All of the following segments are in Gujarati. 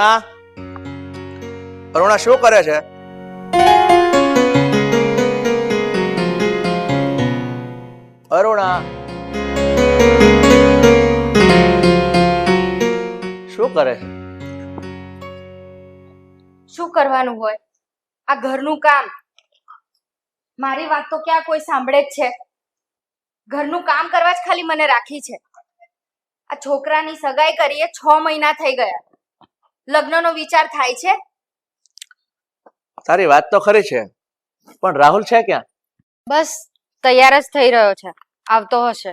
અરુણા, અરુણા શું કરે છે? અરુણા શું કરે છે? શું કરવાનું હોય? આ ઘરનું કામ. મારી વાત તો ક્યાં કોઈ સાંભળે જ છે? ઘરનું કામ કરવા જ ખાલી મને રાખી છે. આ છોકરાની સગાઈ કરીએ 6 મહિના થઈ ગયા. લગ્નનો વિચાર થાય છે? તારી વાત તો ખરી છે, પણ રાહુલ છે ક્યાં? બસ તૈયાર જ થઈ રહ્યો છે, આવતો હશે.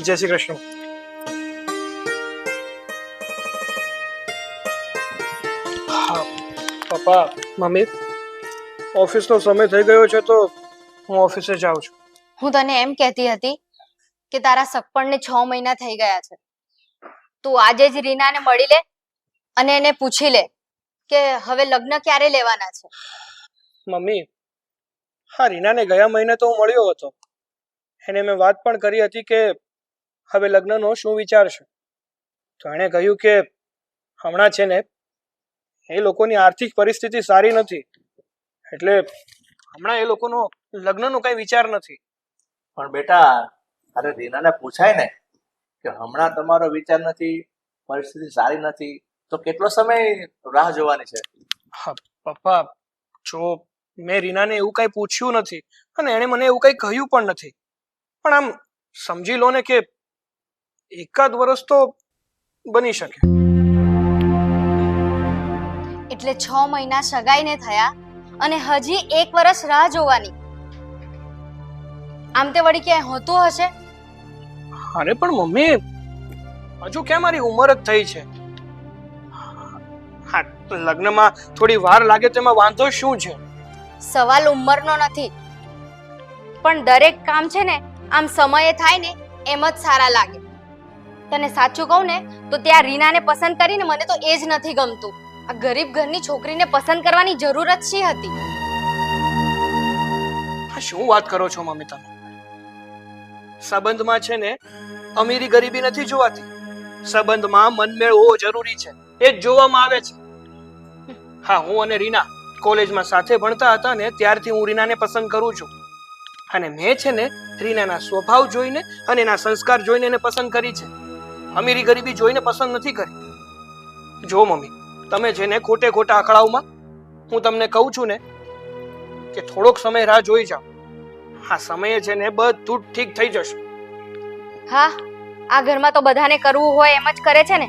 જય શ્રી કૃષ્ણ. હા પપ્પા, મમ્મી, ઓફિસનો સમય થઈ ગયો છે તો હું ઓફિસે જાઉં છું. હું તને એમ કહેતી હતી કે તારા સગપણને 6 મહિના થઈ ગયા છે. તું આજે જ રીનાને મળી લે અને એને પૂછી લે કે હવે લગ્ન ક્યારે લેવાના છે. મમ્મી, હા રીનાને ગયા મહિને તો હું મળ્યો હતો. એને મેં વાત પણ કરી હતી કે હવે લગ્નનો શું વિચાર છે. તો એણે કહ્યું કે હમણાં છે ને એ લોકોની આર્થિક પરિસ્થિતિ સારી નથી, એટલે હમણાં એ લોકોનો લગ્નનો કઈ વિચાર નથી. પણ બેટા, અરે રીનાને પૂછાય ને કે હમણાં તમારો વિચાર નથી, પરિસ્થિતિ સારી નથી, તો કેટલો સમય રાહ જોવાની છે? હા પપ્પા, જો મેં રીનાને એવું કઈ પૂછ્યું નથી અને એણે મને એવું કઈ કહ્યું પણ નથી, પણ આમ સમજી લો ને કે એકાદ વર્ષ તો બની શકે. એટલે 6 મહિના સગાઈને થયા અને હજી 1 વર્ષ રાહ જોવાની. આમ તે વળી ક્યાંય હોતું હશે? અરે પણ મમ્મી, હજુ ક્યાં મારી ઉંમર જ થઈ છે. હા, લગ્નમાં થોડી વાર લાગે તેમાં વાંધો શું છે? સવાલ ઉંમરનો નથી, પણ દરેક કામ છે ને આમ સમયે થાય ને એમ જ સારા લાગે. તને સાચું કહું ને તો ત્યાં રીનાને પસંદ કરીને મને તો એ જ નથી ગમતું. આ ગરીબ ઘરની છોકરીને પસંદ કરવાની જરૂર જ શી હતી? શું વાત કરો છો મમ્મી તમે? સંબંધમાં છે ને અમીરી ગરીબી નથી જોવાતી, સંબંધમાં મનમેળ હોવો જરૂરી છે, એ જ જોવામાં આવે છે. હા, હું અને રીના કોલેજમાં સાથે ભણતા હતા ને ત્યારથી હું રીનાને પસંદ કરું છું. અને મેં છે ને રીનાના સ્વભાવ જોઈને અને એના સંસ્કાર જોઈને એને પસંદ કરી છે. અમીરી ગરીબી જોઈને પસંદ નથી કરી. જો મમ્મી, તમે છે ને ખોટે ખોટા અકળાવમાં, હું તમને કહું છું ને કે થોડોક સમય રાહ જોઈ જાઓ. હા, સમયે છે ને બધું ઠીક થઈ જશે. હા, આ ઘરમાં તો બધાને કરવું હોય એમ જ કરે છે ને.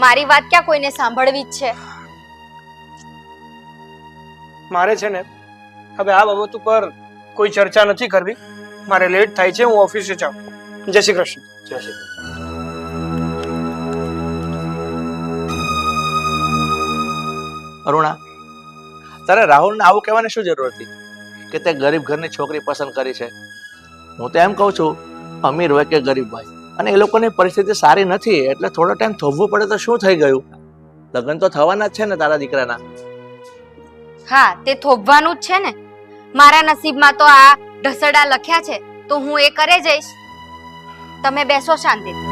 મારી વાત ક્યાં કોઈને સાંભળવી જ છે? મારે છે ને હવે આ બાબત ઉપર કોઈ ચર્ચા નથી કરવી. મારે લેટ થાય છે, હું ઓફિસે જાઉં. જય શ્રી કૃષ્ણ. જય શ્રી કૃષ્ણ. અરુણા, તારે રાહુલને આવું કહેવાની શું જરૂર હતી કે તે ગરીબ ઘરની છોકરી પસંદ કરી છે? હું તો એમ કહું છું, અમીર હોય કે ગરીબ હોય, અને એ લોકોની પરિસ્થિતિ સારી નથી એટલે થોડો ટાઈમ થોભવું પડે તો શું થઈ ગયું? લગ્ન તો થવાના જ છે ને તારા દીકરાના. હા, તે થોભવાનું જ છે ને. મારા નસીબમાં તો આ ઢસડા લખ્યા છે તો હું એ કરે જઈશ. તમે બેસો શાંતિથી.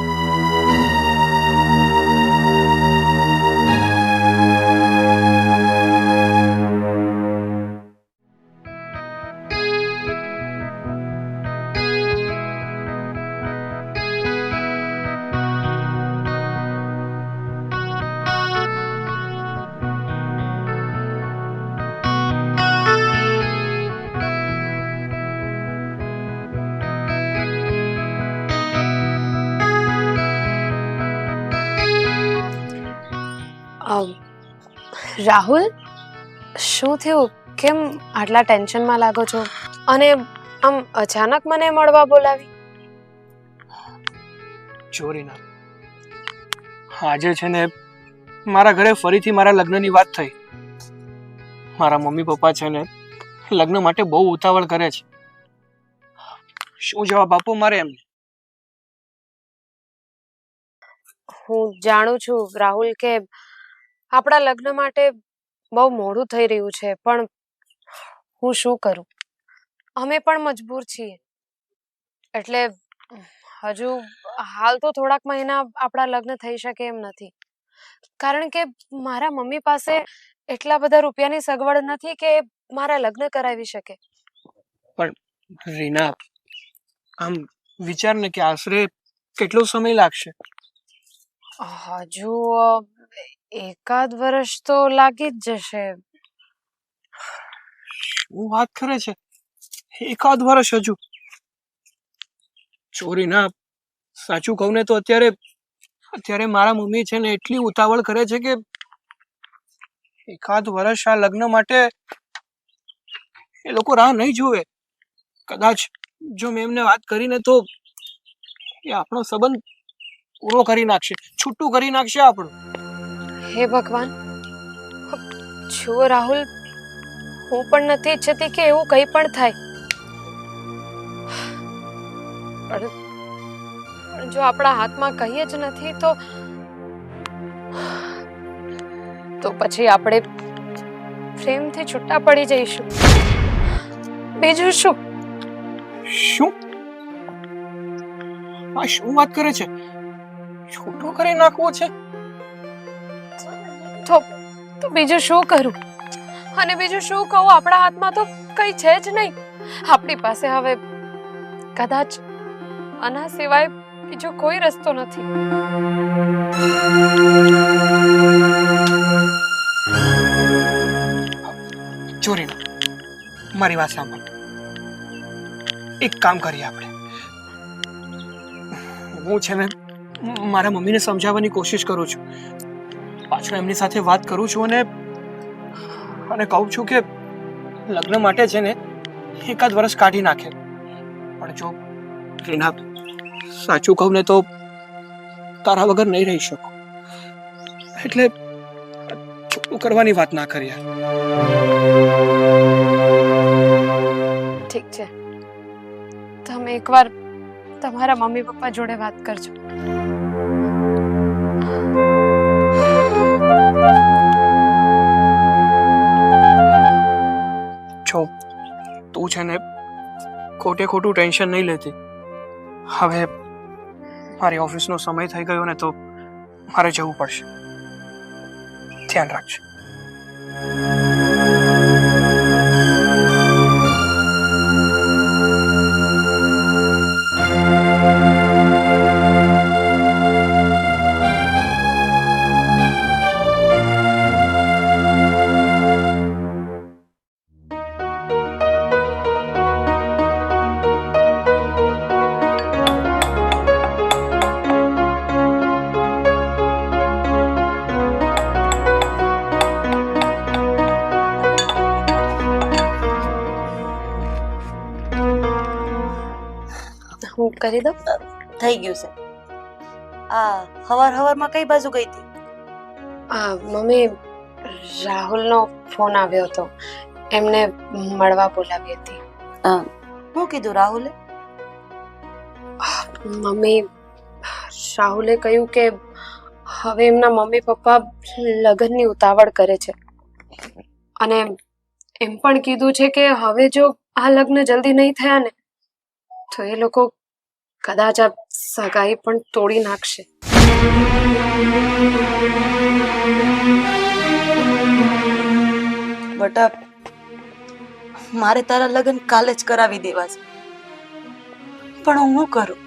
રાહુલ, શું થયું? કેમ આટલા ટેન્શનમાં લાગો છો? અને આમ અચાનક મને મળવા બોલાવી? ચોરીના આજે છે ને મારા ઘરે ફરીથી મારા લગ્નની વાત થઈ. મારા મમ્મી પપ્પા છે ને લગ્ન માટે બહુ ઉતાવળ કરે છે. શું જવાબ આપું મારે એમને? હું જાણું છું રાહુલ કે આપણા લગ્ન માટે બહુ મોડું થઈ રહ્યું છે, પણ હું શું કરું? અમે પણ મજબૂર છીએ. એટલે હજુ હાલ તો થોડાક મહિના આપણા લગ્ન થઈ શકે એમ નથી, કારણ કે મારા મમ્મી પાસે એટલા બધા રૂપિયાની સગવડ નથી કે મારા લગ્ન કરાવી શકે. પણ રીના, આમ વિચાર ને કે આશરે કેટલો સમય લાગશે? હજુ એકાદ વર્ષ તો લાગી જ જશે. શું વાત કરે છે? એકાદ વર્ષ હજુ? ચોરી ના, સાચું કહું ને તો અત્યારે મારા મમ્મી છે ને એટલી ઉતાવળ કરે છે કે એકાદ વર્ષ આ લગ્ન માટે એ લોકો રાહ નહીં જોવે. કદાચ જો મેં એમને વાત કરીને તો એ આપણો સંબંધ પૂરો કરી નાખશે, છૂટું કરી નાખશે આપણું. હે ભગવાન! જુઓ રાહુલ, હું પણ નથી ઈચ્છતી કે એવું કંઈ પણ થાય, પણ જો આપણા હાથમાં કંઈ જ નથી તો પછી આપણે પ્રેમથી છૂટા પડી જઈશું. બીજું શું? શું? આ શું વાત કરે છે? છૂટું કરી નાખવું છે? તો બીજું શું કરું અને બીજું શું કહું? આપણા હાથમાં તો કંઈ છે જ નહીં. આપણી પાસે હવે કદાચ આના સિવાય બીજો કોઈ રસ્તો નથી. ચોરી ના, મારી વાત સાંભળ. એક કામ કરીએ આપણે. હું છે ને મારા મમ્મીને સમજાવવાની કોશિશ કરું છું, પાછો એમની સાથે વાત કરું છું અને કહું છું કે લગ્ન માટે છે ને એકાદ વર્ષ કાઢી નાખે. પણ જો રીના, સાચું કહું ને તો તારા વગર નહીં રહી શકું, એટલે છૂટું કરવાની વાત ના કરીએ. ઠીક છે, તમે એકવાર તમારા મમ્મી પપ્પા જોડે વાત કરજો. જો તું છે ને ખોટે ખોટું ટેન્શન નહીં લેતી. હવે મારી ઓફિસનો સમય થઈ ગયો ને તો મારે જવું પડશે. ધ્યાન રાખજો. હું કરી દઉં? થઈ ગયું છે. આ હવારમાં કઈ બાજુ ગઈ હતી? મમ્મી, રાહુલનો ફોન આવ્યો હતો, એમને મળવા બોલાવી હતી. શું કીધું રાહુલે? મમ્મી, રાહુલે કહ્યું કે હવે એમના મમ્મી પપ્પા લગ્નની ઉતાવળ કરે છે અને એમ પણ કીધું છે કે હવે જો આ લગ્ન જલ્દી નહીં થયા ને તો એ લોકો કદાચ આ સગાઈ પણ તોડી નાખશે. બટા, મારે તારા લગ્ન કાલે જ કરાવી દેવા છે, પણ હું શું કરું?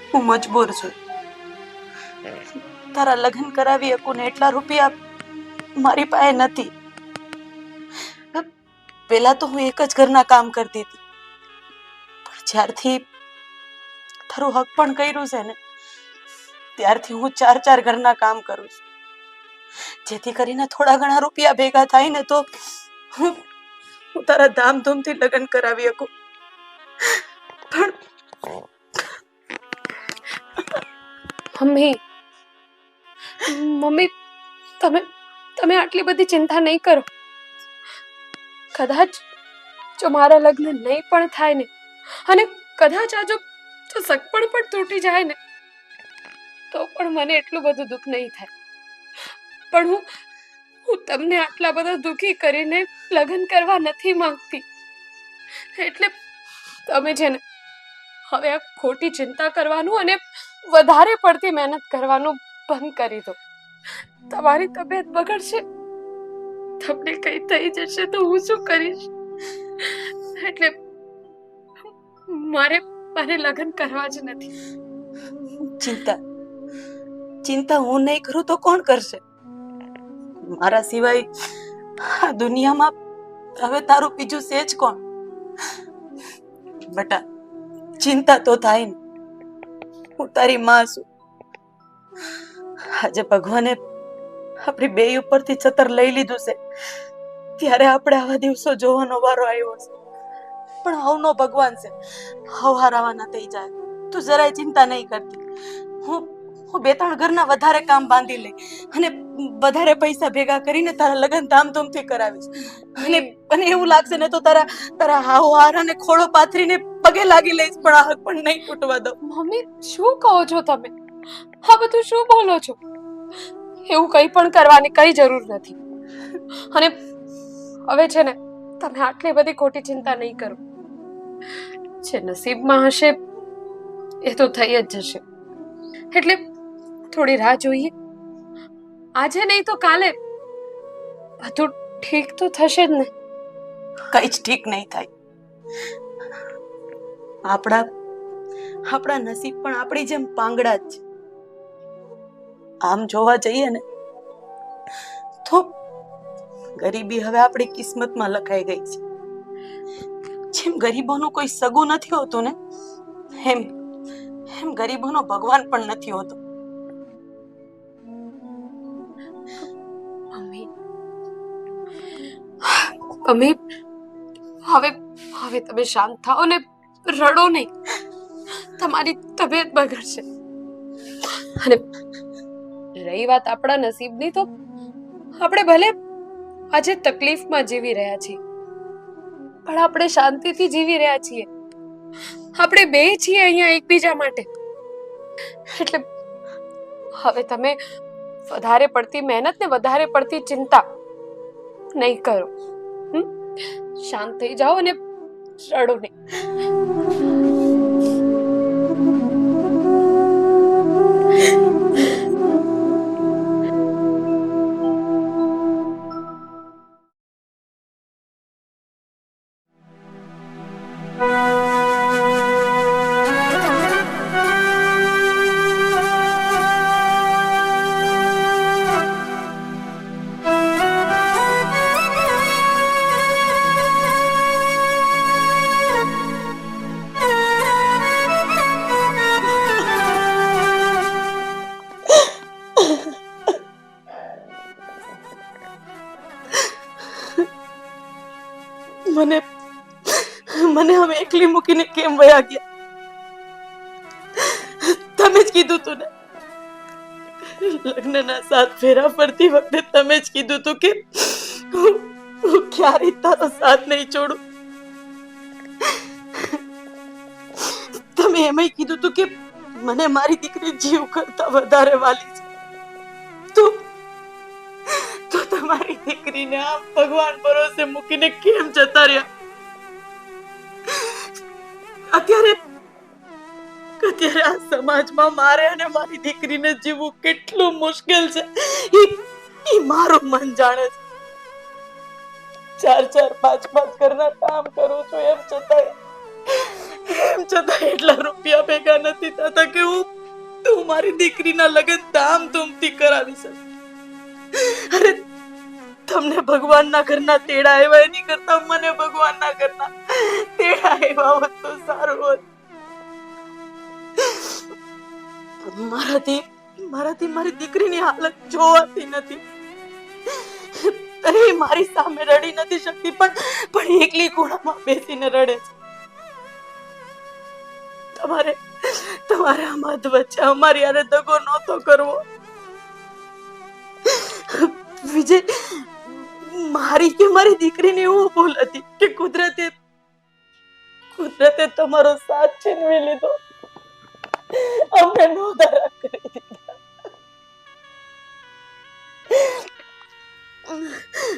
હું મજબૂર છું. તારા લગ્ન કરાવી શકું ને એટલા રૂપિયા મારી પાસે નથી. પેલા તો હું એક જ ઘરના કામ કરતી હતી, પણ જ્યારથી તારું હક પણ કર્યું છે ને ત્યારથી હું 4 ઘરના કામ કરું છું, જેથી કરીને થોડા ઘણા રૂપિયા ભેગા થાય ને તો હું તારા ધામધૂમથી લગ્ન કરાવી શકું. પણ મમ્મી, તમે આટલી બધી ચિંતા નહીં કરો. કદાચ જો મારા લગ્ન નહીં પણ થાય ને અને કદાચ આ જો સગપણ પણ તૂટી જાય ને તો પણ મને એટલું બધું દુઃખ નહીં થાય. પણ હું તમને આટલા બધા દુઃખી કરીને લગ્ન કરવા નથી માંગતી. એટલે તમે છે ને હવે આ ખોટી ચિંતા કરવાનું અને વધારે પડતી મહેનત કરવાનું બંધ કરી દો. તમારી તબિયત બગડશે, તમને કઈ થઈ જશે તો હું શું કરીશ? એટલે મારે લગ્ન કરવા જ નથી. ચિંતા હું નહીં કરું તો કોણ કરશે? મારા સિવાય આ દુનિયામાં હવે તારું બીજું છે જ કોણ? બેટા, ચિંતા તો થાય ને. હું તારી માં છું. આજે ભગવાને આપણી બે ઉપરથી છતર લઈ લીધું છે, ત્યારે આપણે આવા દિવસો જોવાનો વારો આવ્યો છે. પણ હવનો ભગવાન છે, હવ હારાવાના થઈ જાય. તું જરાય ચિંતા નહીં કરતી. હું 2-3 ઘરના વધારે કામ બાંધી લઈ અને વધારે પૈસા ભેગા કરીને તારા લગ્ન ધામધૂમથી કરાવીશ. અને એવું લાગશે ને તો તારા હાવ હારાને ખોળો પાથરીને પગે લાગી લઈશ, પણ આ હક પણ નહીં તૂટવા દઉં. મમ્મી, શું કહો છો તમે? આ બધું શું બોલો છો? એવું કંઈ પણ કરવાની કઈ જરૂર નથી. અને હવે છે ને, તમે આટલી બધી ખોટી ચિંતા નહીં કરો. જે નસીબમાં હશે એ તો થઈ જ જશે. એટલે થોડી રાહ જોઈએ. આજે નહીં તો કાલે બધું ઠીક તો થશે જ ને. કઈ જ ઠીક નહીં થાય. આપણા નસીબ પણ આપણી જેમ પાંગડા જ છે. આમ જોવા જઈએ ને તો ગરીબી હવે આપણી કિસ્મતમાં લખાઈ ગઈ છે. જેમ ગરીબોનું કોઈ સગું નથી હોતું ને, એમ ગરીબોનો ભગવાન પણ નથી હોતો. મમ્મી, હવે તમે શાંત થાઓ ને રડો નહીં. તમારી તબિયત બગડશે. અને રહી વાત આપણા નસીબની, તો આપણે ભલે આજે તકલીફમાં જીવી રહ્યા છીએ, પણ આપણે શાંતિથી જીવી રહ્યા છીએ. આપણે બે છીએ અહીંયા એકબીજા માટે. એટલે હવે તમે વધારે પડતી મહેનત ને વધારે પડતી ચિંતા નહીં કરો. શાંત થઈ જાઓ અને રડો નહીં. મને હવે એકલી મૂકીને કેમ વયા ગયા? તમે જ કીધું તું ને, લગ્નના 7 ફેરા ફરતી વખતે તમે જ કીધું તું કે હું ક્યારેય તારો સાથ નહીં છોડું. તમે એમય કીધું તું કે મને મારી દીકરી જીવ કરતા વધારે વાલી છે. તો તમારી દીકરીને આમ ભગવાન ભરોસે મૂકીને કેમ જતા રહ્યા? અત્યારે આ સમાજમાં મારે અને મારી દીકરીને જીવવું કેટલું મુશ્કેલ છે એ મારું મન જાણે છે. 4-5 ઘરના કામ કરું છું, એમ છતાં એટલા રૂપિયા ભેગા નથી થતા કે હું મારી દીકરીના લગ્ન ધામધૂમથી કરાવી શકું. અરે તમને ભગવાનના ઘરના તેડા આવ્યા એની કરતા મને ભગવાનના ઘરના તેડા આવ્યા હોત તો સારું હોત. મારાથી મારી દીકરીની હાલત જોવાતી નથી. અરે મારી સામે રડી નથી શકતી, પણ એકલી ખૂણામાં બેસીને રડે છે. તમારે આ મત વચ્ચે અમારી હારે દગો નહોતો કરવો. વિજય, મારી કે મારી દીકરીની એવું ભૂલ હતી કે કુદરતે તમારો સાથ છીનવી લીધો, અમને નોંધારા કરી દીધા.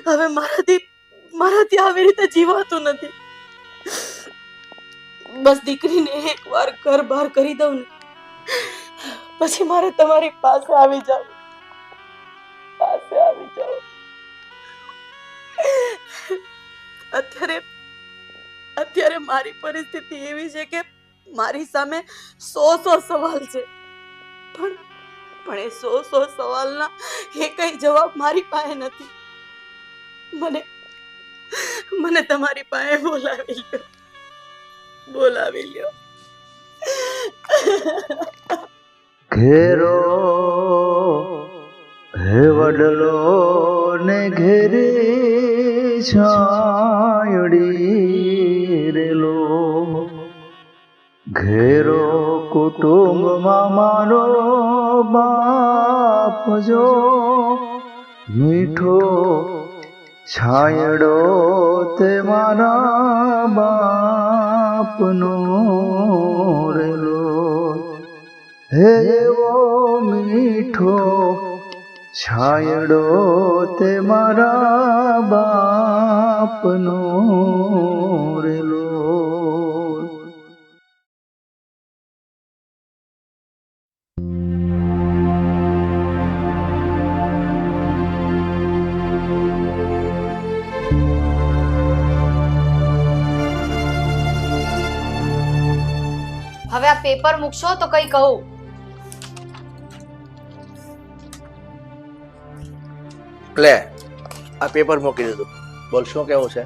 હવે મારાથી આવી રીતે જીવાતું નથી. બસ દીકરીને એકવાર ઘર બહાર કરી દઉં ને પછી મારે તમારી પાસે આવી જાવ. અત્યારે મારી પરિસ્થિતિ એવી છે કે મારી સામે 100 સવાલ છે, પણ એ 100 સવાલના એકય જવાબ મારી પાસે નથી. મને તમારી પાસે બોલાવી લ્યો. ઘેરો હે વડલો ને ઘેરે છાયડી રેલો, ઘેરો કુટુંબમાં મારો બાપ જો મીઠો છાયડો તે મારા બાપનો રેલો, હે એવો મીઠો છાયડો તે મારા બાપનો રેલો. હવે આ પેપર મૂકશો તો કઈ કહું. લે આ પેપર મૂકી દીધું. બોલ શું કેવું છે?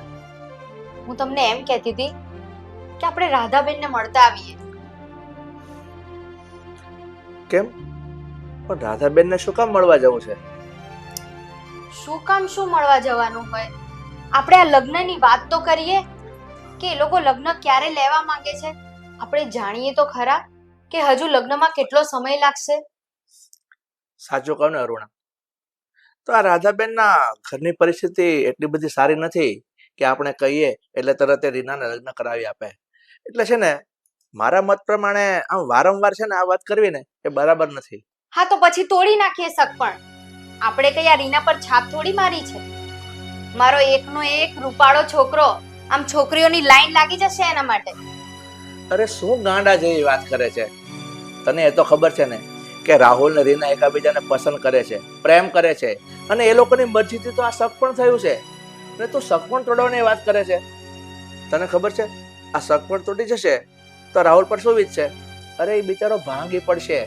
હું તમને એમ કહેતી હતી કે આપણે રાધાબેનને મળતા આવીએ. કેમ પણ રાધાબેનને શું કામ મળવા જવું છે? શું કામ શું મળવા જવાનું હોય? આપણે આ લગ્નની વાત તો કરીએ કે એ લોકો લગ્ન ક્યારે લેવા માંગે છે. આપણે જાણીએ તો ખરા કે હજુ લગ્નમાં કેટલો સમય લાગશે. સાચું કહું ને અરુણા, તો આ રાધાબેનના ઘરની પરિસ્થિતિ એટલી બધી સારી નથી કે આપણે કહીએ એટલે તરત એ રીનાને લગ્ન કરાવી આપે. એટલે છે ને મારા મત પ્રમાણે આમ વારંવાર છે ને આ વાત કરવી ને એ બરાબર નથી. હા તો પછી તોડી નાખીએ સગપણ. આપણે કઈ આ રીના પર છાપ થોડી મારી છે. મારો એકનો એક રૂપાળો છોકરો, આમ છોકરીઓની લાઈન લાગી જશે એના માટે. અરે શું ગાંડા જેવી વાત કરે છે. તને એ તો ખબર છે ને કે રાહુલ ને રીના એકબીજાને પસંદ કરે છે, પ્રેમ કરે છે, અને એ લોકોની મરજીથી તો આ શક પણ થયું છે. અને તું શક પણ તોડવાની વાત કરે છે. તને ખબર છે આ શક પણ તૂટી જશે તો રાહુલ પર શું વીતશે? અરે એ બિચારો ભાંગી પડશે.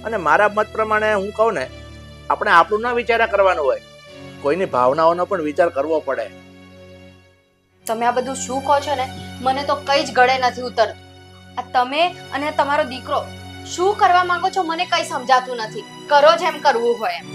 અને મારા મત પ્રમાણે હું કહું ને, આપણે આપણું ના વિચાર્યા કરવાનું હોય, કોઈની ભાવનાઓનો પણ વિચાર કરવો પડે. તમે આ બધું શું કહો છો ને, મને તો કઈ જ ગળે નથી ઉતરતું. આ તમે અને તમારો દીકરો શું કરવા માંગો છો મને કઈ સમજાતું નથી. કરો જેમ કરવું હોય એમ.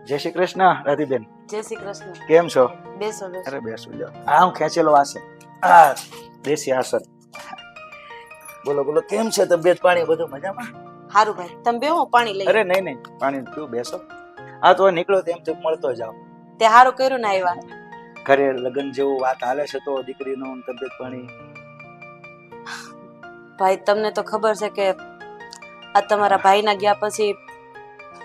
જય શ્રી કૃષ્ણ રાધીબેન. જય શ્રી કૃષ્ણ. કેમ છો? બેસો. અરે બેસું જાઓ. આ હું ખેંચેલો આસન, આ દેશી આસન. બોલો બોલો, કેમ છે તબિયત પાણી બધું મજામાં? હારું ભાઈ, તમે બેહો, હું પાણી લઈ. અરે નહીં પાણી તું બેસો. હા તો નીકળો તેમ તો મળતો જાઓ. તે હારું કર્યું ને આવ્યા. ઘરે લગ્ન જેવું વાત હાલે છે તો દીકરીનું તબિયત પાણી. ભાઈ તમને તો ખબર છે કે આ તમારા ભાઈના ગયા પછી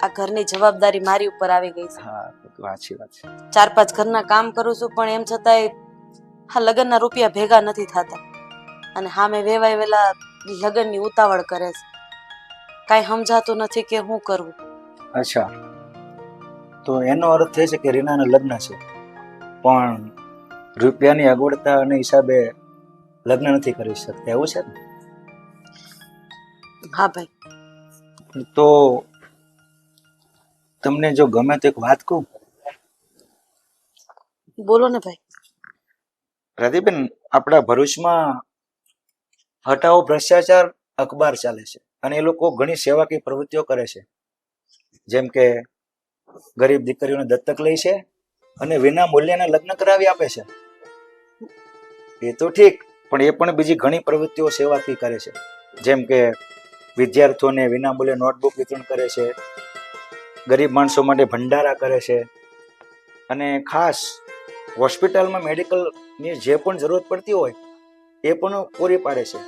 આ ઘરની જવાબદારી મારી ઉપર આવી ગઈ છે. હા તો સાચી વાત છે. 4-5 ઘરના કામ કરું છું પણ એમ છતાંય આ લગ્નના રૂપિયા ભેગા નથી થતા. અને સામે વેવાય વેલા લગ્નની ઉતાવળ કરે છે. કાંઈ સમજાતું નથી કે શું કરવું. અચ્છા, તો એનો અર્થ થાય છે કે રીનાના લગ્ન છે પણ રૂપિયાની અગવડતાના હિસાબે લગ્ન નથી કરી શકતા, એવું છે ને? હા ભાઈ. તો તમને જો ગમે તો એક વાત કહું. બોલો ને ભાઈ. રાધીબેન, આપણા ભરૂચમાં હટાવો ભ્રષ્ટાચાર અખબાર ચાલે છે અને એ લોકો ઘણી સેવાકીય પ્રવૃત્તિઓ કરે છે. જેમ કે ગરીબ દીકરીઓને દત્તક લે છે અને વિના મૂલ્યના લગ્ન કરાવી આપે છે. એ તો ઠીક, પણ એ પણ બીજી ઘણી પ્રવૃત્તિઓ સેવાકીય કરે છે. જેમ કે વિદ્યાર્થીઓને વિના મૂલ્યે નોટબુક વિતરણ કરે છે, ગરીબ માણસો માટે ભંડારા કરે છે, અને ખાસ હોસ્પિટલમાં મેડિકલની જે પણ જરૂરત પડતી હોય એ પણ પૂરી પાડે છે.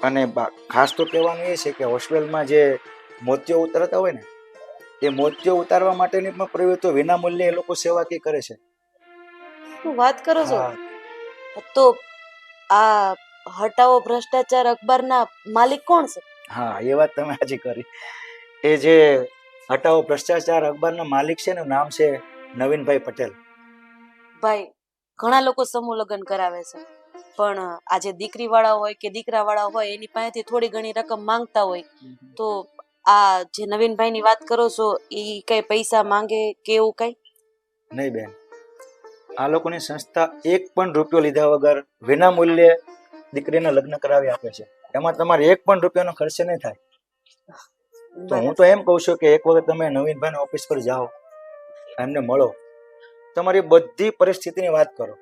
અને ખાસ તો કહેવાનું એ છે કે હોસ્પિટલમાં જે મોતિયો ઉતારતા હોય ને એ મોતિયો ઉતારવા માટેની પણ પ્રવૃત્તિઓ વિનામૂલ્યે એ લોકો સેવાકીય કરે છે. શું વાત કરો છો? હા, તો આ હટાવો ભ્રષ્ટાચાર અખબારના માલિક કોણ છે? હા, એ વાત તમે આજે કરી. એ જે હટાવો ભ્રષ્ટાચાર અખબારના માલિક છે ને એનું નામ છે નવીનભાઈ પટેલ. ભાઈ, ઘણા લોકો સમૂહ લગ્ન કરાવે છે, પણ આજે દીકરી વાળા હોય કે દીકરા વાળા હોય એની પાસેથી થોડી ઘણી રકમ માંગતા હોય તો આ જે નવીનભાઈ ની વાત કરો છો એ કઈ પૈસા માંગે કે એવું કઈ? નહીં બેન, આ લોકોની સંસ્થા એક પણ રૂપિયો લીધા વગર વિનામૂલ્યે દીકરીના લગ્ન કરાવી આપે છે. એમાં તમારે એક પણ રૂપિયાનો ખર્ચ નહીં થાય. તો હું તો એમ કહું છું કે એક વખત તમે નવીનભાઈ ઓફિસ પર જાઓ, એમને મળો, તમારી બધી પરિસ્થિતિની વાત કરો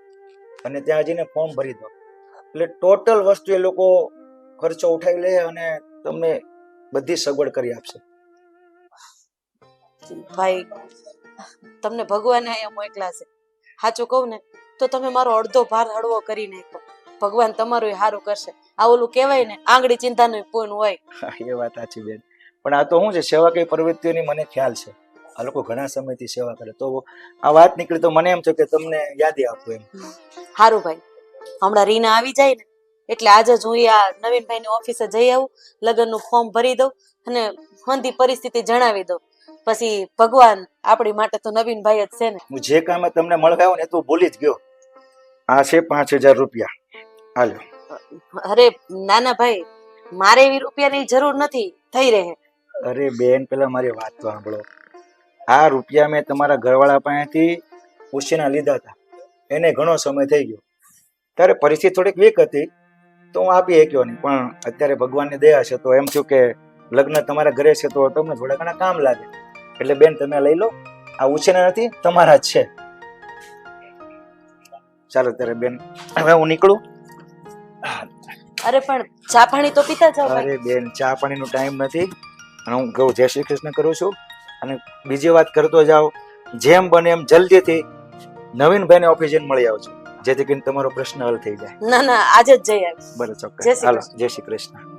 અને ત્યાં જઈને ફોર્મ ભરી દો. એટલે ટોટલ વસ્તુ એ લોકો ખર્ચો ઉઠાવી લે અને તમને બધી સગવડ કરી આપશે. ભાઈ, તમને ભગવાને અહીંયા મોકલા છે. સાચું કહું ને તો તમે મારો અડધો ભાર હળવો કરી નાખો. ભગવાન તમારું સારું કરશે. આ ઓલું કહેવાય ને, આંગળી ચિંતાનું પૂન હોય. એ વાત સાચી બેન, પણ આ તો શું છે, સેવાકીય પ્રવૃત્તિઓની મને ખ્યાલ છે. આ લોકો ઘણા સમયથી સેવા કરે, તો આ વાત નીકળી તો મને એમ થયું કે તમને યાદી આપું એમ. સારું ભાઈ, હમણાં રીના આવી જાય ને એટલે આજે જ હું આ નવીનભાઈની ઓફિસે જઈ આવું, લગ્નનું ફોર્મ ભરી દઉં અને હંધી પરિસ્થિતિ જણાવી દઉં. પછી ભગવાન આપણી માટે તો નવીનભાઈ જ છે ને. હું જે કામે તમને મળવા આવ્યો ને એ તું ભૂલી જ ગયો. આ છે 5,000 રૂપિયા, હાલો. અરે નાના ભાઈ, મારે એવી રૂપિયાની જરૂર નથી, થઈ રહે. અરે બેન, પેલા મારી વાત તો સાંભળો. આ રૂપિયા મેં તમારા ઘરવાળા પાસેથી ઉછીના લીધા હતા. એને ઘણો સમય થઈ ગયો. ત્યારે પરિસ્થિતિ થોડીક વીક હતી તો હું આપી શક્યો નહીં, પણ અત્યારે ભગવાનની દયા છે તો એમ થયું કે લગ્ન તમારા ઘરે છે તો તમને થોડા ઘણા કામ લાગે. એટલે બેન તમે લઈ લો, આ ઉછીના નથી, તમારા જ છે. ચાલો ત્યારે બેન, હવે હું નીકળું. અરે પણ ચા પાણી તો પીતા જાવ ભાઈ. અરે બેન, ચા પાણીનો ટાઈમ નથી અને હું કહું જય શ્રી કૃષ્ણ કરું છું. અને બીજી વાત કરતો જાઓ, જેમ બને એમ જલ્દીથી નવીનભાઈને ઓફિસે મળી આવજો, જેથી કરીને તમારો પ્રશ્ન હલ થઈ જાય. ના ના, આજે જ જઈ આવીશ. બરાબર, ચોક્કસ. જય શ્રી હાલો, કૃષ્ણ. જય શ્રી કૃષ્ણ.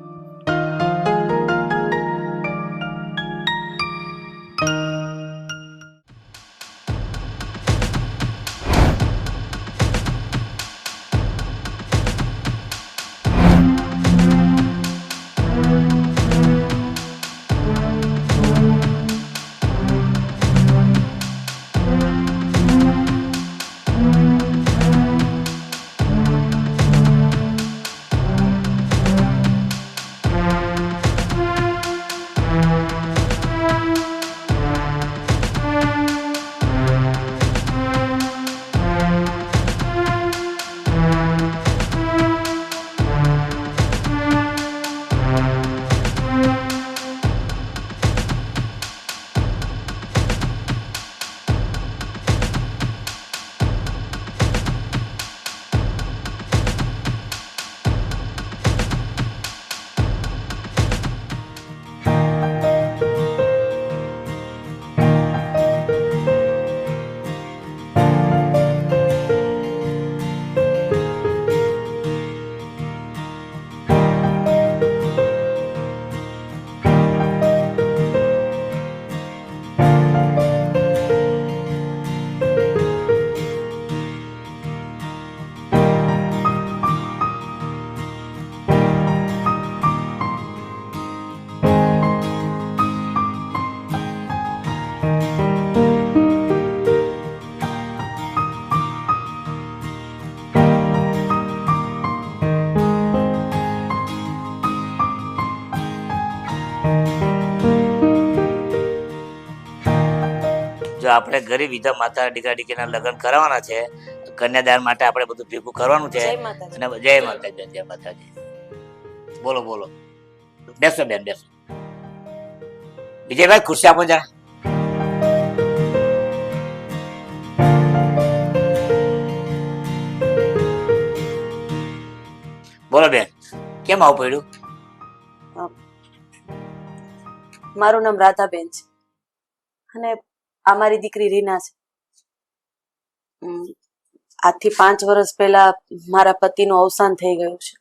જો આપણે ગરીબ વિધવા માતા દીકરા દીકરીના લગ્ન કરવાના છે તો કન્યાદાન માટે આપણે બધું ભેગું કરવાનું છે. જય માતાજી. અને જય માતાજી, જય માતાજી. બોલો બોલો, બેસો બેન, બેસો. વિજયભાઈ, ખુરશી આપો જરા. બોલો બેન, કેમ આવું પડ્યું? મારું નામ રાધાબેન છે અને આ મારી દીકરી રીના છે. આજથી 5 વર્ષ પહેલા મારા પતિનું અવસાન થઈ ગયું છે.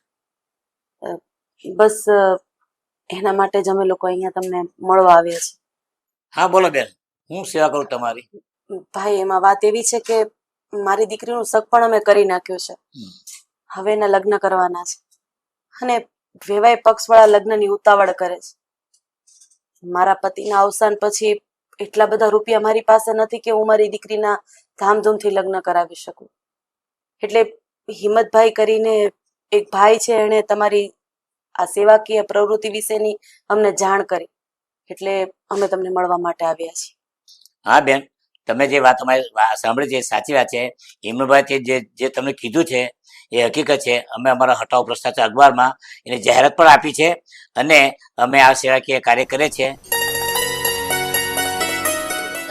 બસ એના માટે જ અમે લોકો અહીંયા તમને મળવા આવ્યા છીએ. હા બોલો બેન, હું સેવા કરું તમારી? ભાઈ, એમાં વાત એવી છે કે મારી દીકરીનું શક પણ અમે કરી નાખ્યું છે. હવે એના લગ્ન કરવાના છે અને વેવાય પક્ષવાળા લગ્નની ઉતાવળ કરે છે. મારા પતિના અવસાન પછી એટલા બધા રૂપિયા મારી પાસે નથી કે હું મારી દીકરીના ધામધૂમથી લગ્ન કરાવી શકું. એટલે હિંમતભાઈ કરીને એક ભાઈ છે, એણે તમારી આ સેવાકીય પ્રવૃત્તિ વિશેની અમને જાણ કરી, એટલે અમે તમને મળવા માટે આવ્યા છીએ. હા બેન, તમે જે વાત અમારી સાંભળી છે એ સાચી વાત છે. હિમભાઈ જે તમને કીધું છે એ હકીકત છે. અમે અમારા હટાવ ભ્રષ્ટાચાર અખબારમાં એની જાહેરાત પણ આપી છે અને અમે આ સેવાકીય કાર્ય કરીએ છીએ.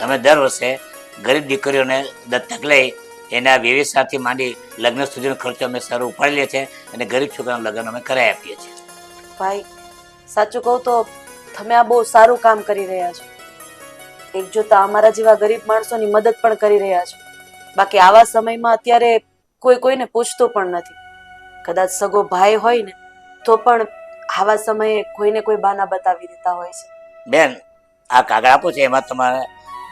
અમે દર વર્ષે ગરીબ દીકરીઓને દત્તક લઈ એના વ્યવસાયથી માંડી લગ્ન સુધીનો ખર્ચો અમે સર ઉપાડી લે છે અને ગરીબ છોકરાના લગ્ન અમે કરાવી આપીએ છીએ. ભાઈ, સાચું કહું તો તમે આ બહુ સારું કામ કરી રહ્યા છો. એક જોતા અમારા જેવા ગરીબ માણસોની મદદ પણ કરી રહ્યા છો. બાકી આવા સમયમાં અત્યારે કોઈ કોઈને પૂછતું પણ નથી. કદાચ સગો ભાઈ હોય ને તો પણ આવા સમયે કોઈને કોઈ બાના બતાવી દેતા હોય છે. બેન, આ કાગળ આપો છે, એમાં તમારે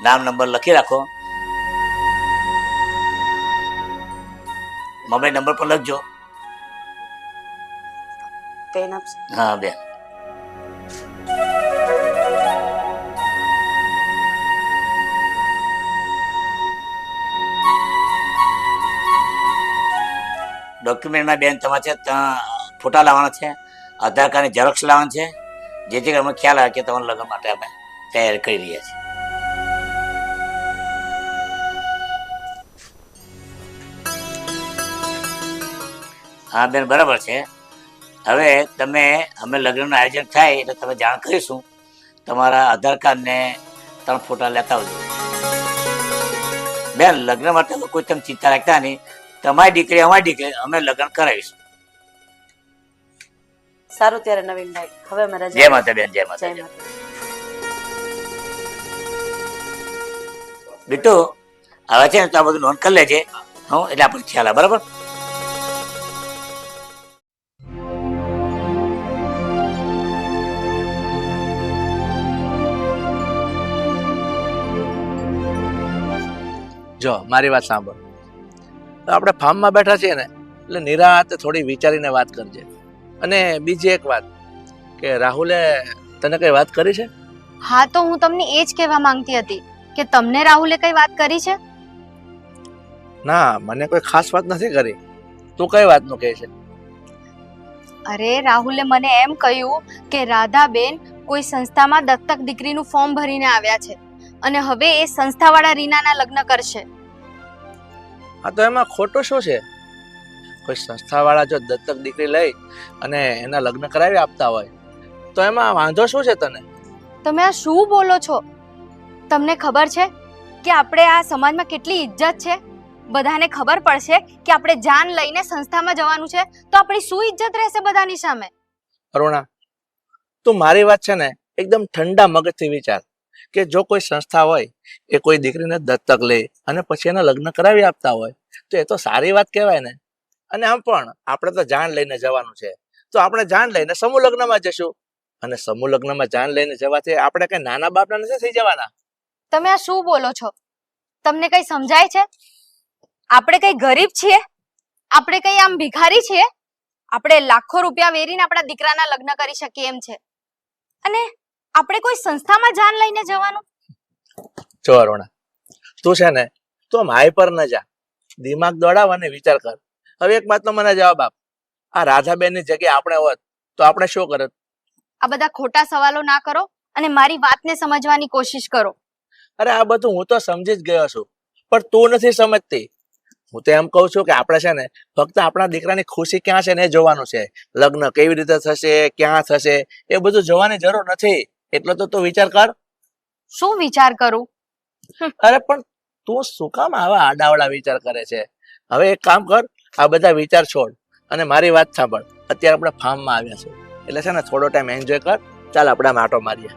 નામ નંબર લખી રાખો. મોબાઈલ નંબર પર લખજો. પેન આપશો? હા બેન. ડોક્યુમેન્ટમાં બેન તમારે છે ફોટા લાવવાના છે, આધાર કાર્ડની ઝેરોક્ષ લાવવાની છે, જેથી અમને ખ્યાલ આવે કે તમારા લગ્ન માટે અમે તૈયારી કરી રહ્યા છીએ. હા બેન, બરાબર છે. હવે તમે અમે લગ્નનું આયોજન થાય એટલે તમે જાણ કરીશું. તમારા આધાર કાર્ડ ને 3 ફોટા લેતા આવજો. બેન, લગ્ન માટે કોઈ તમે ચિંતા રાખતા નહીં. તમારી દીકરી અમારી દીકરી, અમે લગ્ન કરાવીશું. સારું, ત્યારે નવીનભાઈ, હવે અમે રજા. જય માતા બેન, જય માતા. જય માતા. બીટુ, હવે છે ને તો આ બધું નોંધ કરી લેજે. હું એટલે આપણને ખ્યાલ આવે. બરાબર? જો મારી વાત સાંભળ. આપણે ફાર્મમાં બેઠા છીએ ને એટલે નિરાંતે થોડી વિચારીને વાત કરજે. અને બીજી એક વાત કે રાહુલે તને કઈ વાત કરી છે? હા, તો હું તમને એ જ કહેવા માંગતી હતી કે તમને રાહુલે કઈ વાત કરી છે? ના, મને કોઈ ખાસ વાત નથી કરી. તું કઈ વાતનું કહે છે? અરે, રાહુલે મને એમ કહ્યું કે રાધાબેન કોઈ સંસ્થામાં દત્તક દીકરીનું ફોર્મ ભરીને આવ્યા છે અને હવે એ સંસ્થાવાળા રીનાના લગ્ન કરશે. હા, તો એમાં ખોટું શું છે? કોઈ સંસ્થાવાળા જો દત્તક દીકરી લઈ અને એના લગ્ન કરાવી આપતા હોય તો એમાં વાંધો શું છે તને? તમે આ શું બોલો છો? તમને ખબર છે કે આપણે આ સમાજમાં કેટલી ઇજ્જત છે? બધાને ખબર પડશે કે આપણે જાન લઈને સંસ્થામાં જવાનું છે તો આપણી શું ઇજ્જત રહેશે બધાની સામે? અરુણા, તું મારી વાત છે ને એકદમ ઠંડા મગજથી વિચાર કે જો કોઈ સંસ્થા હોય એ કોઈ દીકરીને દત્તક લે અને પછી એના લગ્ન કરાવી આપતા હોય તો એ તો સારી વાત કહેવાય ને. અને આમ પણ આપણે તો જાન લઈને જવાનું છે, તો આપણે જાન લઈને સમૂહ લગ્નમાં જશું. અને સમૂહ લગ્નમાં જાન લઈને જવાથી આપણે કઈ નાના બાપના નથી થઈ જવાના. તમે આ શું બોલો છો? તમને કઈ સમજાય છે? આપણે કઈ ગરીબ છીએ? આપણે કઈ આમ ભિખારી છીએ? આપણે લાખો રૂપિયા વેરીને આપણા દીકરાના લગ્ન કરી શકીએ એમ છે અને આપણે કોઈ સંસ્થામાં જાન લઈને જવાનું? જો અરુણા, તું છે ને તું આમ હાઈ પર ન જા, દિમાગ દોડાવ અને વિચાર કર. હવે એક વાતનો મને જવાબ આપ. આ રાધાબેનની જગ્યાએ આપણે હોત તો આપણે શું કરત? આ બધા ખોટા સવાલો ના કરો અને મારી વાતને સમજવાની કોશિશ કરો. અરે, આ બધું હું તો સમજી જ ગયો છું, પણ તું નથી સમજતી. હું તો એમ કહું છું કે આપણે છે ને ફક્ત આપણા દીકરાની ખુશી ક્યાં છે ને એ જોવાનું છે. લગ્ન કેવી રીતે થશે, ક્યાં થશે, એ બધું જોવાની જરૂર નથી. એટલો તો તું વિચાર કર. શું વિચાર કરું? અરે પણ તું શું કામ આવા આડાવડા વિચાર કરે છે? હવે એક કામ કર, આ બધા વિચાર છોડ અને મારી વાત સાંભળ. અત્યારે આપણે ફાર્મમાં આવ્યા છે એટલે છે ને થોડો ટાઈમ એન્જોય કર. ચાલ આપણે આમ આંટો મારીએ.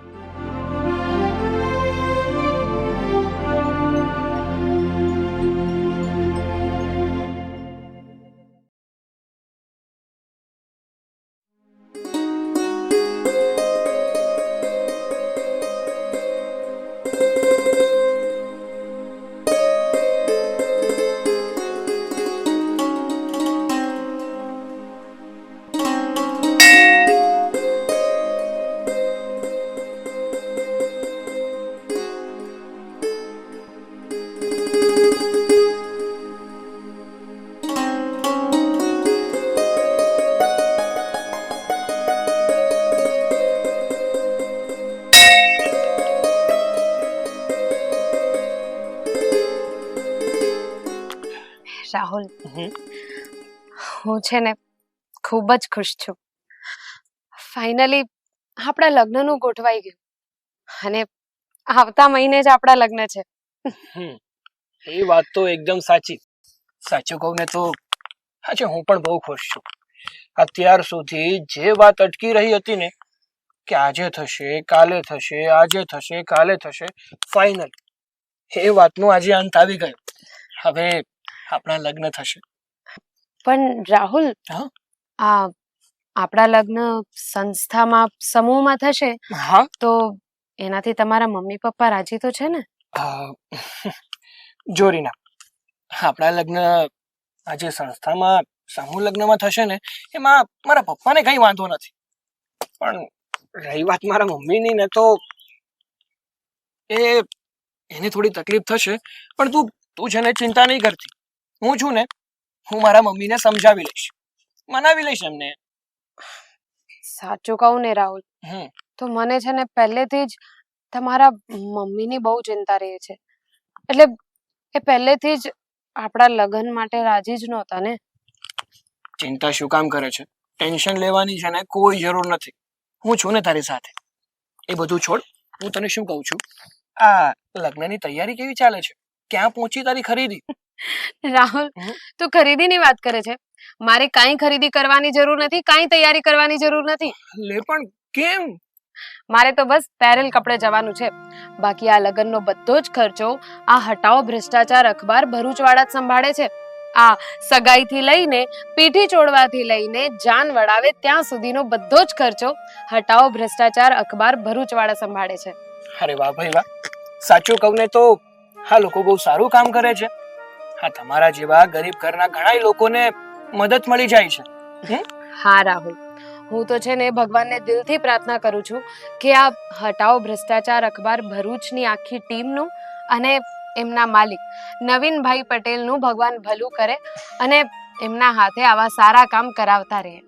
રાહુલ, હમ. હું છે ને ખૂબ જ ખુશ છું. ફાઇનલી આપણા લગ્નનું ગોઠવાઈ ગયું અને આવતા મહિને જ આપણા લગ્ન છે. હમ. એ વાત તો એકદમ સાચી. સાચું કહું ને તો આજે હું પણ બહુ ખુશ છું. અત્યાર સુધી જે વાત અટકી રહી હતી ને કે આજે થશે, કાલે થશે, આજે થશે, કાલે થશે, ફાઇનલ એ વાતનો આજે અંત આવી ગયો. હવે આપણા લગ્ન થશે. પણ રાહુલ, હા? આ આપણા લગ્ન સંસ્થામાં સમૂહમાં થશે હા. તો એનાથી તમારા મમ્મી પપ્પા રાજી તો છે ને? જોરીના આપણા લગ્ન આજે સંસ્થામાં સમૂહ લગ્નમાં થશે ને એમાં મારા પપ્પાને કઈ વાંધો નથી. પણ રહી વાત મારા મમ્મીની ને તો એને થોડી તકલીફ થશે. પણ તું છે ને ચિંતા નહીં કરતી. હું છું ને, હું મારા મમ્મીને સમજાવી લઈશ, મનાવી લઈશ એમને. સાચું કહું ને રાહુલ, હમ. તો મને છે ને પહેલેથી જ તમારા મમ્મીની બહુ ચિંતા રહે છે. એટલે એ પહેલેથી જ આપણા લગ્ન માટે રાજી જ નહોતા ને. ચિંતા શું કામ કરે છે? ટેન્શન લેવાની છે ને કોઈ જરૂર નથી. હું છું ને તારી સાથે. એ બધું છોડ. હું તને શું કહું છું, આ લગ્નની તૈયારી કેવી ચાલે છે? ક્યાં પહોંચી તારી ખરીદી? રાહુલ, તું ખરીદીની વાત કરે છે? મારે કાંઈ ખરીદી કરવાની જરૂર નથી, કાંઈ તૈયારી કરવાની જરૂર નથી. લે પણ કેમ? મારે તો બસ પહેરેલ કપડે જવાનું છે. બાકી આ લગ્નનો બધો જ ખર્ચો આ હટાઓ ભ્રષ્ટાચાર અખબાર ભરૂચવાળા જ સંભાળે છે. આ સગાઈથી લઈને પીઠી ચોડવાથી લઈને જાન વડાવે ત્યાં સુધીનો બધો જ ખર્ચો હટાઓ ભ્રષ્ટાચાર અખબાર ભરૂચવાળા સંભાળે છે. અરે વાહ ભાઈ વાહ. સાચું કહું ને તો આ લોકો બહુ સારું કામ કરે છે. હા, તમારા જેવા ગરીબ ઘરના ઘણા લોકોને મદદ મળી જાય છે. હા રાહુલ, હું તો છે ને ભગવાનને દિલથી પ્રાર્થના કરું છું કે આ હટાઓ ભ્રષ્ટાચાર અખબાર ભરૂચની આખી ટીમનું અને એમના માલિક નવીનભાઈ પટેલનું ભગવાન ભલું કરે અને એમના હાથે આવા સારા કામ કરાવતા રહે.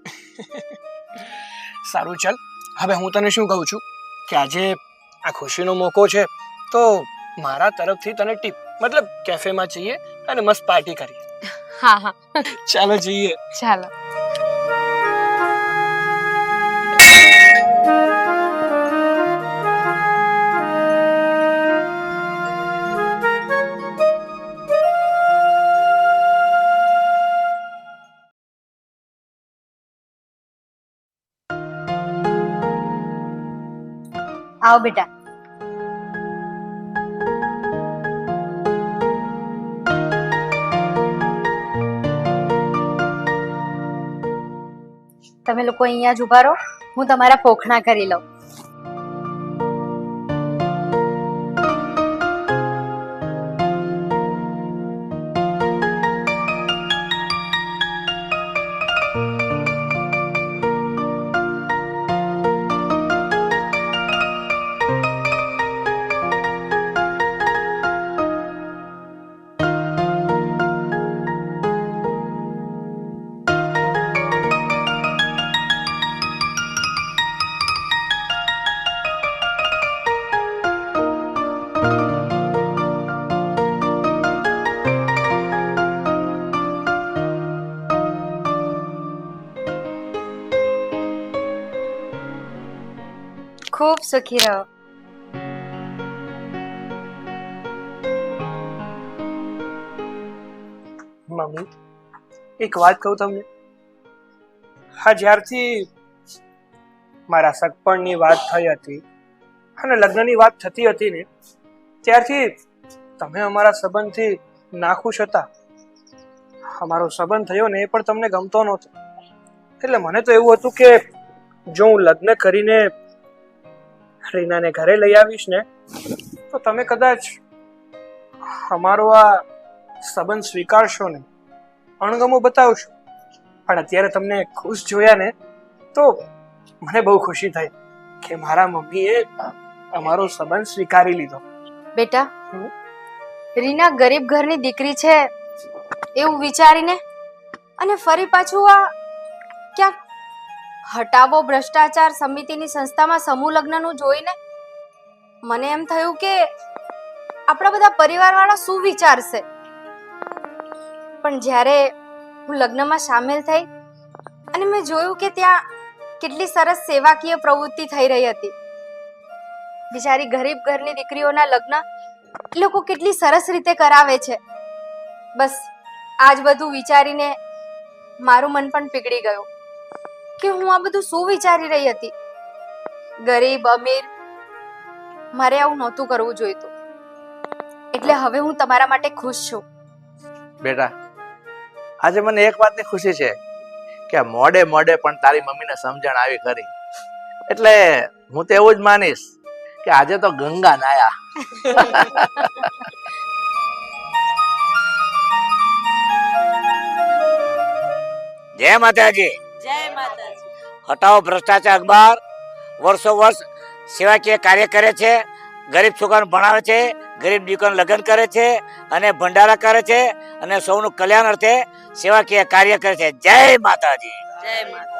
સારું, ચાલ હવે હું તને શું કહું છું કે આજે આ ખુશીનો મોકો છે તો મારા તરફથી તને ટીપ મતલબ કેફેમાં જઈએ અને મસ્ત પાર્ટી કરીએ. હા હા, ચાલો જઈએ. ચાલો. આવો બેટા. તમે લોકો અહીંયા જ ઉભા રહો, હું તમારા પોખણા કરી લઉં. ખૂબ સુખી રહો. મમ્મી, એક વાત કહું તમને. હા, જ્યારથી મારા સગપણની વાત થઈ હતી અને લગ્નની વાત થતી હતી ને ત્યારથી તમે અમારા સંબંધથી નાખુશ હતા. અમારો સંબંધ થયો ને એ પણ તમને ગમતો નહોતો. એટલે મને તો એવું હતું કે જો હું લગ્ન કરીને રીનાને ઘરે લઈ આવીશ ને તો તમે કદાચ અમારો આ સંબંધ સ્વીકારશો ને, અણગમો બતાવશો. પણ અત્યારે તમને ખુશ જોયા ને તો મને બહુ ખુશી થઈ કે મારા મમ્મીએ અમારો સંબંધ સ્વીકારી લીધો. બેટા, રીના ગરીબ ઘરની દીકરી છે એવું વિચારીને અને ફરી પાછું આ ક્યાંક હટાવો ભ્રષ્ટાચાર સમિતિની સંસ્થામાં સમૂહ લગ્નનું જોઈને મને એમ થયું કે આપણા બધા પરિવારવાળા શું વિચારશે. પણ જ્યારે હું લગ્નમાં સામેલ થઈ અને મેં જોયું કે ત્યાં કેટલી સરસ સેવાકીય પ્રવૃત્તિ થઈ રહી હતી. બિચારી ગરીબ ઘરની દીકરીઓના લગ્ન એ લોકો કેટલી સરસ રીતે કરાવે છે. બસ આજ બધું વિચારીને મારું મન પણ પીગળી ગયું કે હું આ બધું શું વિચારી રહી હતી. ગરીબ અમીર મારે આવું નહોતું કરવું જોઈતું. એટલે હવે હું તમારા માટે ખુશ છું. બેટા, આજે મને એક વાતની ખુશી છે કે મોડે મોડે પણ તારી મમ્મીને સમજણ આવી ખરી. એટલે હું તો એવું જ માનીશ કે આજે તો ગંગા નાયા. જય માતાજી. જય માતાજી. હટાવો ભ્રષ્ટાચાર અખબાર વર્ષો વર્ષ સેવાકીય કાર્ય કરે છે, ગરીબ છોકરાને ભણાવે છે, ગરીબ દીકરાને લગ્ન કરે છે અને ભંડારા કરે છે અને સૌનું કલ્યાણ અર્થે સેવાકીય કાર્ય કરે છે. જય માતાજી. જય માતા.